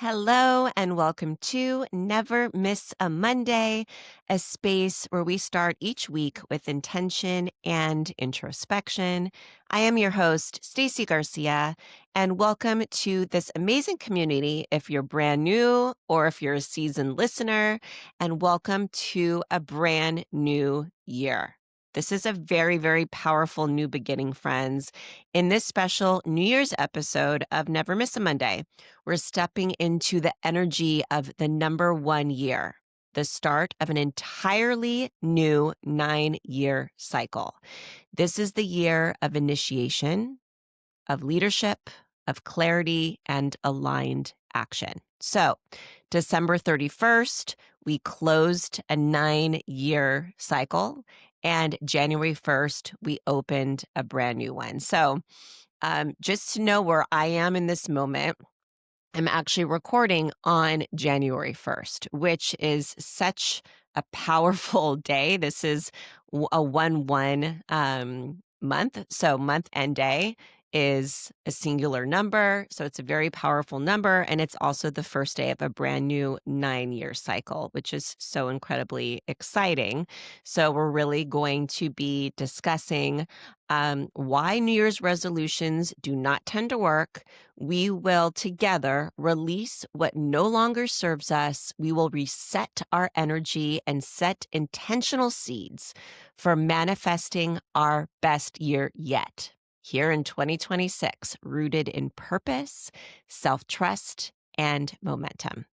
Hello, and welcome to Never Miss a Monday, a space where we start each week with intention and introspection. I am your host, Stacey Garcia, and welcome to this amazing community if you're brand new or if you're a seasoned listener, and welcome to a brand new year. This is a very, very powerful new beginning, friends. In this special New Year's episode of Never Miss a Monday, we're stepping into the energy of the number 1 year, the start of an entirely new 9-year cycle. This is the year of initiation, of leadership, of clarity, and aligned action. So, December 31st, we closed a 9-year cycle, and January 1st, we opened a brand new one. So, just to know where I am in this moment, I'm actually recording on January 1st, which is such a powerful day. This is a 1-1 month. So month and day is a singular number. So it's a very powerful number. And it's also the first day of a brand new 9-year cycle, which is so incredibly exciting. So we're really going to be discussing why New Year's resolutions do not tend to work. We will together release what no longer serves us. We will reset our energy and set intentional seeds for manifesting our best year yet here in 2026, rooted in purpose, self-trust, and momentum.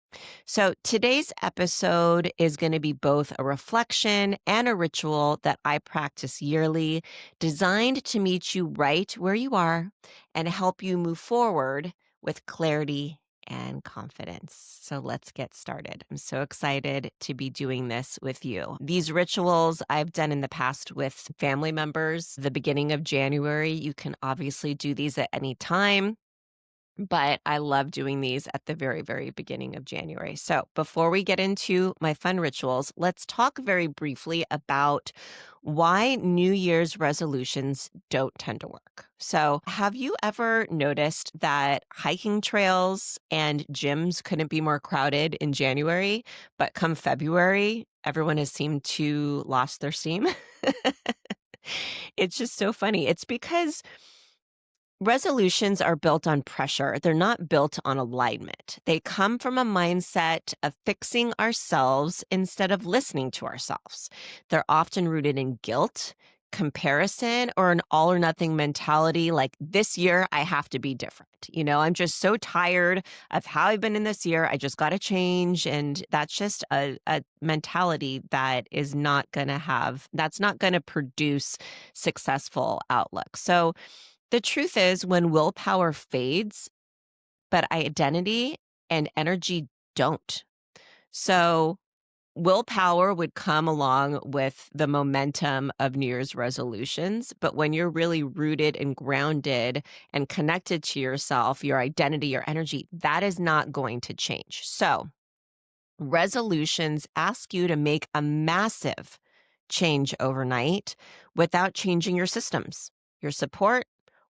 So today's episode is going to be both a reflection and a ritual that I practice yearly, designed to meet you right where you are and help you move forward with clarity and confidence. So let's get started. I'm so excited to be doing this with you. These rituals I've done in the past with family members. The beginning of January, you can obviously do these at any time, but I love doing these at the very, very beginning of January. So before we get into my fun rituals, let's talk very briefly about why New Year's resolutions don't tend to work. So have you ever noticed that hiking trails and gyms couldn't be more crowded in January, but come February, everyone has seemed to lost their steam? It's just so funny. It's because resolutions are built on pressure. They're not built on alignment. They come from a mindset of fixing ourselves instead of listening to ourselves. They're often rooted in guilt, comparison, or an all or nothing mentality like, this year I have to be different. I'm just so tired of how I've been in this year. I just got to change. And that's just a mentality that is not going to that's not going to produce successful outlook. So, the truth is, when willpower fades, but identity and energy don't. So, willpower would come along with the momentum of New Year's resolutions. But when you're really rooted and grounded and connected to yourself, your identity, your energy, that is not going to change. So, resolutions ask you to make a massive change overnight without changing your systems, your support,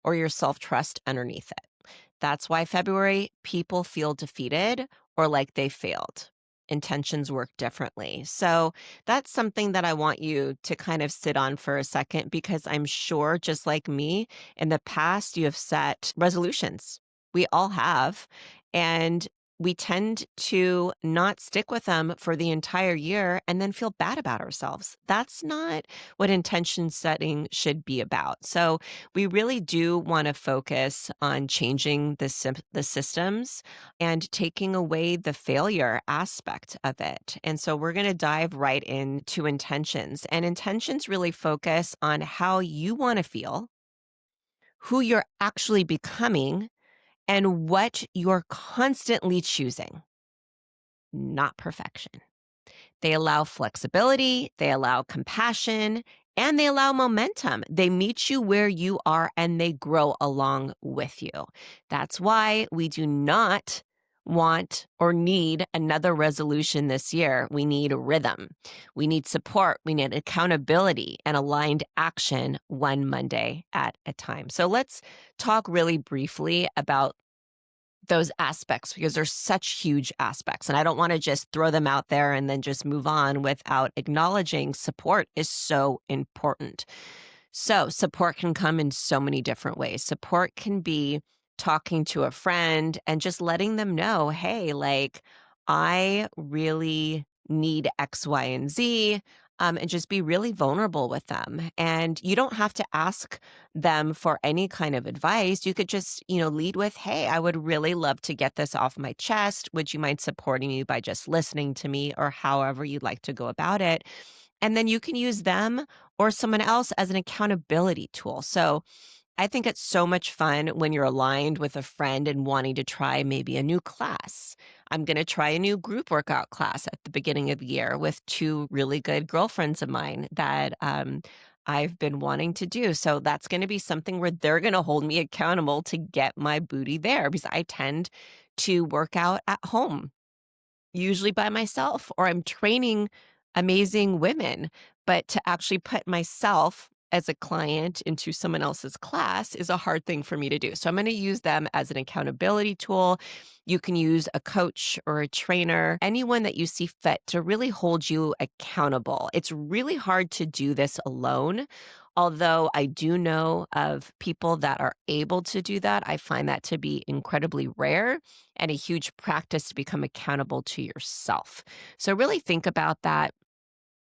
or your self-trust underneath it. That's why February, people feel defeated or like they failed. Intentions work differently. So that's something that I want you to kind of sit on for a second, because I'm sure, just like me, in the past, you have set resolutions. We all have. And we tend to not stick with them for the entire year and then feel bad about ourselves. That's not what intention setting should be about. So we really do want to focus on changing the systems and taking away the failure aspect of it. And so we're going to dive right into intentions. And intentions really focus on how you want to feel, who you're actually becoming, and what you're constantly choosing, not perfection. They allow flexibility, they allow compassion, and they allow momentum. They meet you where you are and they grow along with you. That's why we do not want or need another resolution this year. We need rhythm. We need support. We need accountability and aligned action, one Monday at a time. So let's talk really briefly about those aspects because they're such huge aspects. And I don't want to just throw them out there and then just move on without acknowledging support is so important. So, support can come in so many different ways. Support can be talking to a friend and just letting them know, hey, like, I really need X, Y, and Z. And just be really vulnerable with them. And you don't have to ask them for any kind of advice. You could just, lead with, hey, I would really love to get this off my chest. Would you mind supporting me by just listening to me or however you'd like to go about it? And then you can use them or someone else as an accountability tool. So I think it's so much fun when you're aligned with a friend and wanting to try maybe a new class. I'm going to try a new group workout class at the beginning of the year with two really good girlfriends of mine that I've been wanting to do. So that's going to be something where they're going to hold me accountable to get my booty there because I tend to work out at home usually by myself, or I'm training amazing women. But to actually put myself as a client into someone else's class is a hard thing for me to do. So I'm going to use them as an accountability tool. You can use a coach or a trainer, anyone that you see fit to really hold you accountable. It's really hard to do this alone. Although I do know of people that are able to do that, I find that to be incredibly rare and a huge practice to become accountable to yourself. So really think about that.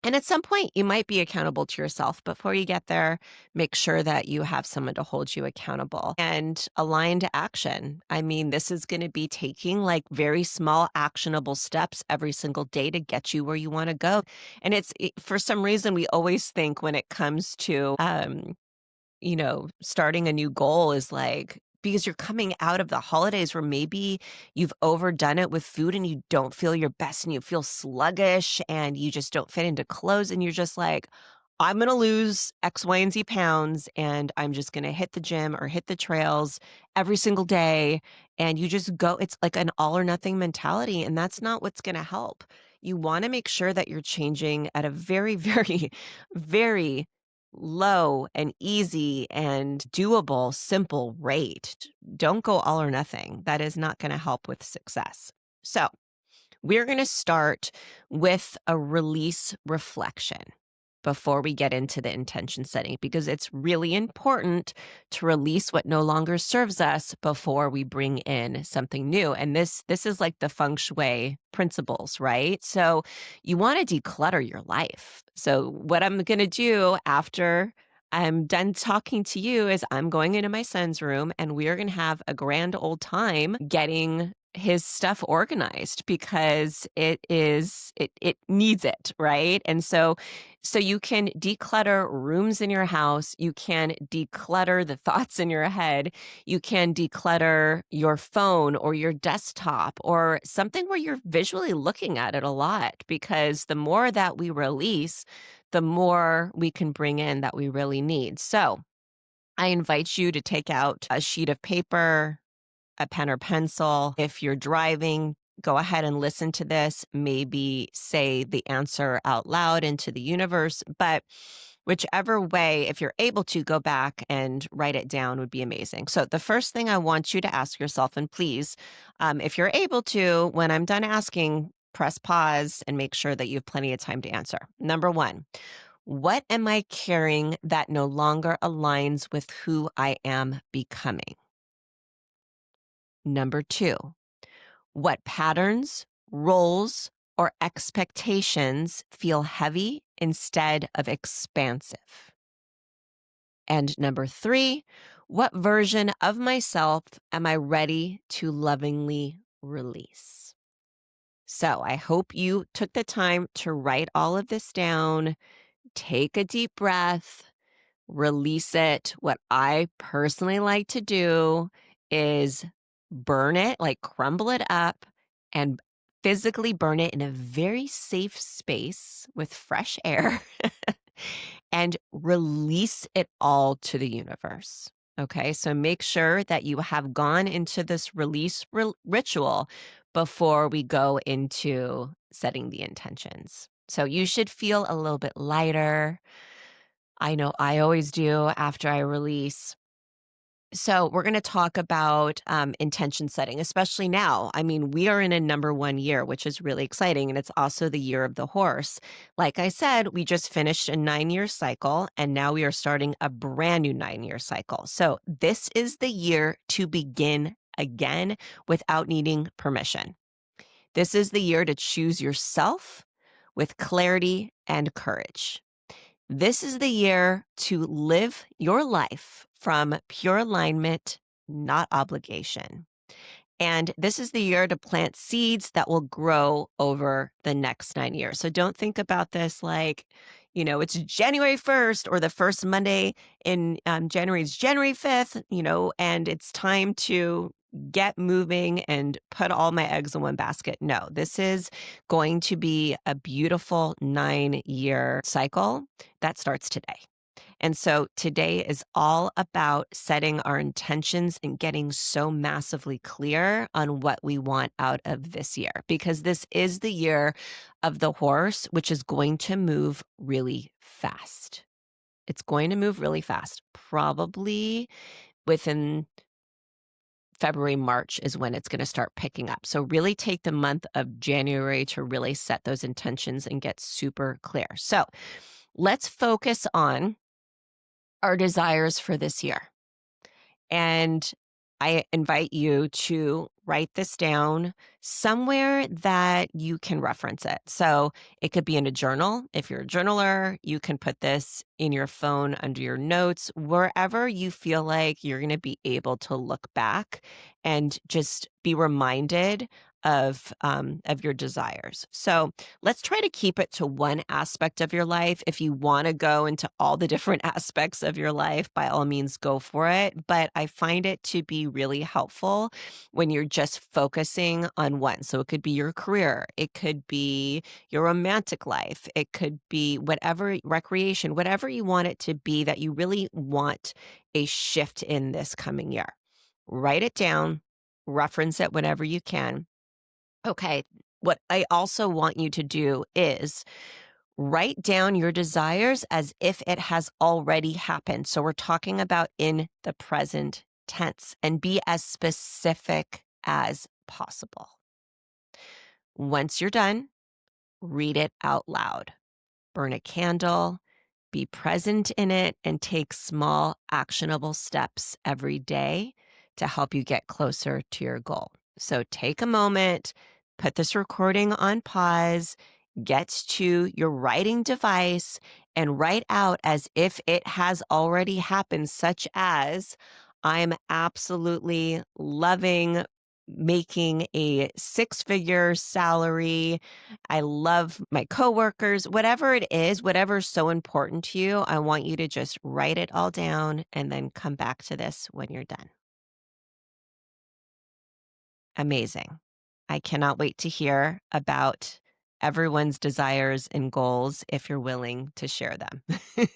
And at some point, you might be accountable to yourself. Before you get there, make sure that you have someone to hold you accountable and align to action. I mean, this is going to be taking like very small, actionable steps every single day to get you where you want to go. And for some reason, we always think when it comes to starting a new goal is like because you're coming out of the holidays where maybe you've overdone it with food and you don't feel your best and you feel sluggish and you just don't fit into clothes and you're just like, I'm going to lose X, Y, and Z pounds and I'm just going to hit the gym or hit the trails every single day. And you just go, it's like an all or nothing mentality. And that's not what's going to help. You want to make sure that you're changing at a very, very, very low and easy and doable, simple rate. Don't go all or nothing. That is not going to help with success. So, we're going to start with a release reflection before we get into the intention setting because it's really important to release what no longer serves us before we bring in something new. And this is like the feng shui principles, right? So you want to declutter your life. So what I'm going to do after I'm done talking to you is I'm going into my son's room and we are going to have a grand old time getting his stuff organized because it needs it, right? And so you can declutter rooms in your house, you can declutter the thoughts in your head, you can declutter your phone or your desktop or something where you're visually looking at it a lot because the more that we release, the more we can bring in that we really need. So, I invite you to take out a sheet of paper, a pen or pencil. If you're driving, go ahead and listen to this. Maybe say the answer out loud into the universe. But whichever way, if you're able to go back and write it down, would be amazing. So, the first thing I want you to ask yourself, and please, if you're able to, when I'm done asking, press pause and make sure that you have plenty of time to answer. Number one, what am I carrying that no longer aligns with who I am becoming? Number two, what patterns, roles, or expectations feel heavy instead of expansive? And number three, what version of myself am I ready to lovingly release? So I hope you took the time to write all of this down, take a deep breath, release it. What I personally like to do is burn it, like crumble it up and physically burn it in a very safe space with fresh air and release it all to the universe. Okay, so make sure that you have gone into this release ritual before we go into setting the intentions. So you should feel a little bit lighter. I know I always do after I release. So, we're going to talk about intention setting, especially now. I mean, we are in a number one year, which is really exciting. And it's also the year of the horse. Like I said, we just finished a 9-year cycle, and now we are starting a brand new 9-year cycle. So, this is the year to begin again without needing permission. This is the year to choose yourself with clarity and courage. This is the year to live your life from pure alignment, not obligation. And this is the year to plant seeds that will grow over the next 9 years. So don't think about this like, it's January 1st or the first Monday in January is January 5th, and it's time to get moving and put all my eggs in one basket. No, this is going to be a beautiful 9-year cycle that starts today. And so today is all about setting our intentions and getting so massively clear on what we want out of this year, because this is the year of the horse, which is going to move really fast. It's going to move really fast. Probably within February, March is when it's going to start picking up. So really take the month of January to really set those intentions and get super clear. So let's focus on our desires for this year. And I invite you to write this down somewhere that you can reference it. So it could be in a journal. If you're a journaler, you can put this in your phone under your notes, wherever you feel like you're going to be able to look back and just be reminded of your desires. So let's try to keep it to one aspect of your life. If you want to go into all the different aspects of your life, by all means, go for it. But I find it to be really helpful when you're just focusing on one. So it could be your career, it could be your romantic life, it could be whatever recreation, whatever you want it to be that you really want a shift in this coming year. Write it down, reference it whenever you can. Okay, what I also want you to do is write down your desires as if it has already happened. So we're talking about in the present tense, and be as specific as possible. Once you're done, read it out loud. Burn a candle, be present in it, and take small, actionable steps every day to help you get closer to your goal. So take a moment, put this recording on pause, get to your writing device, and write out as if it has already happened, such as, I'm absolutely loving making a 6-figure salary. I love my coworkers, whatever it is, whatever's so important to you. I want you to just write it all down and then come back to this when you're done. Amazing. I cannot wait to hear about everyone's desires and goals if you're willing to share them.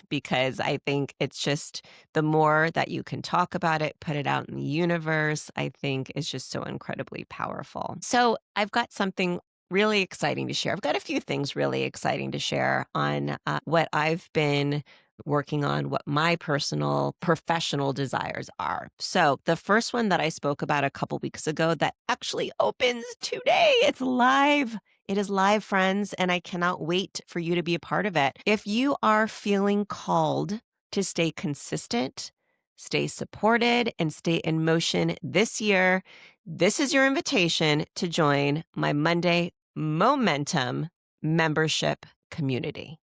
Because I think it's just the more that you can talk about it, put it out in the universe, I think is just so incredibly powerful. So I've got something really exciting to share. I've got a few things really exciting to share on what I've been working on, what my personal professional desires are. So the first one that I spoke about a couple weeks ago that actually opens today. It's live. It is live, friends, and I cannot wait for you to be a part of it. If you are feeling called to stay consistent, stay supported, and stay in motion this year, this is your invitation to join my Monday Momentum membership community.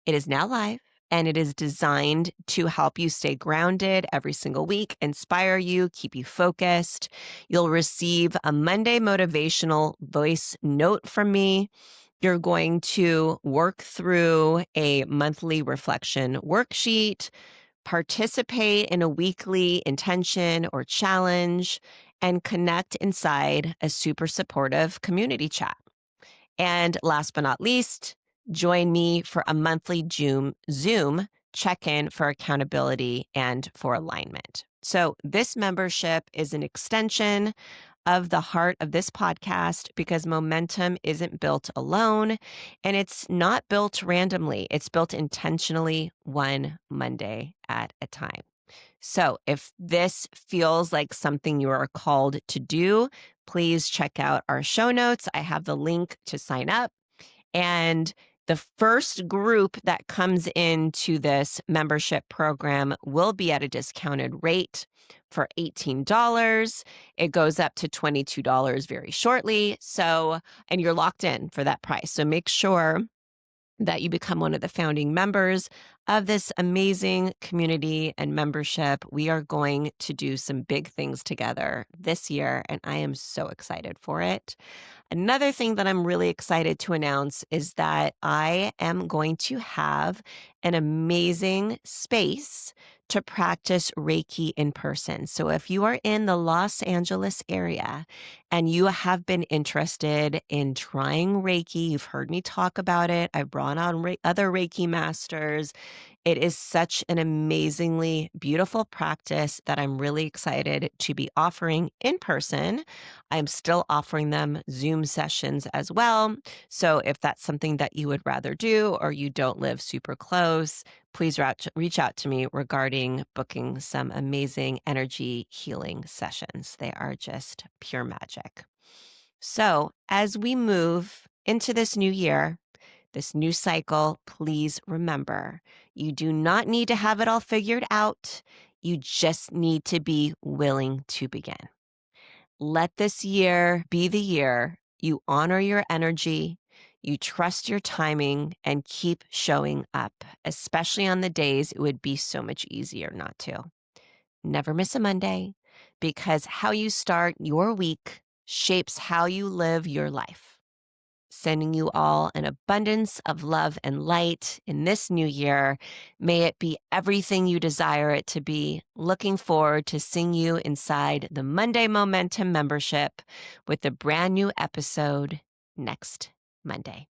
It is now live, and it is designed to help you stay grounded every single week, inspire you, keep you focused. You'll receive a Monday motivational voice note from me. You're going to work through a monthly reflection worksheet, participate in a weekly intention or challenge, and connect inside a super supportive community chat. And last but not least, join me for a monthly Zoom check-in for accountability and for alignment. So this membership is an extension of the heart of this podcast, because momentum isn't built alone, and it's not built randomly. It's built intentionally, one Monday at a time. So if this feels like something you are called to do, please check out our show notes. I have the link to sign up. And the first group that comes into this membership program will be at a discounted rate for $18. It goes up to $22 very shortly. And you're locked in for that price. So make sure that you become one of the founding members of this amazing community and membership. We are going to do some big things together this year, and I am so excited for it. Another thing that I'm really excited to announce is that I am going to have an amazing space to practice Reiki in person. So if you are in the Los Angeles area and you have been interested in trying Reiki, you've heard me talk about it. I've brought on other Reiki masters. It is such an amazingly beautiful practice that I'm really excited to be offering in person. I'm still offering them Zoom sessions as well. So if that's something that you would rather do or you don't live super close, please reach out to me regarding booking some amazing energy healing sessions. They are just pure magic. So as we move into this new year, this new cycle, please remember, you do not need to have it all figured out. You just need to be willing to begin. Let this year be the year you honor your energy, you trust your timing, and keep showing up, especially on the days it would be so much easier not to. Never miss a Monday, because how you start your week shapes how you live your life. Sending you all an abundance of love and light in this new year. May it be everything you desire it to be. Looking forward to seeing you inside the Monday Momentum membership with a brand new episode next Monday.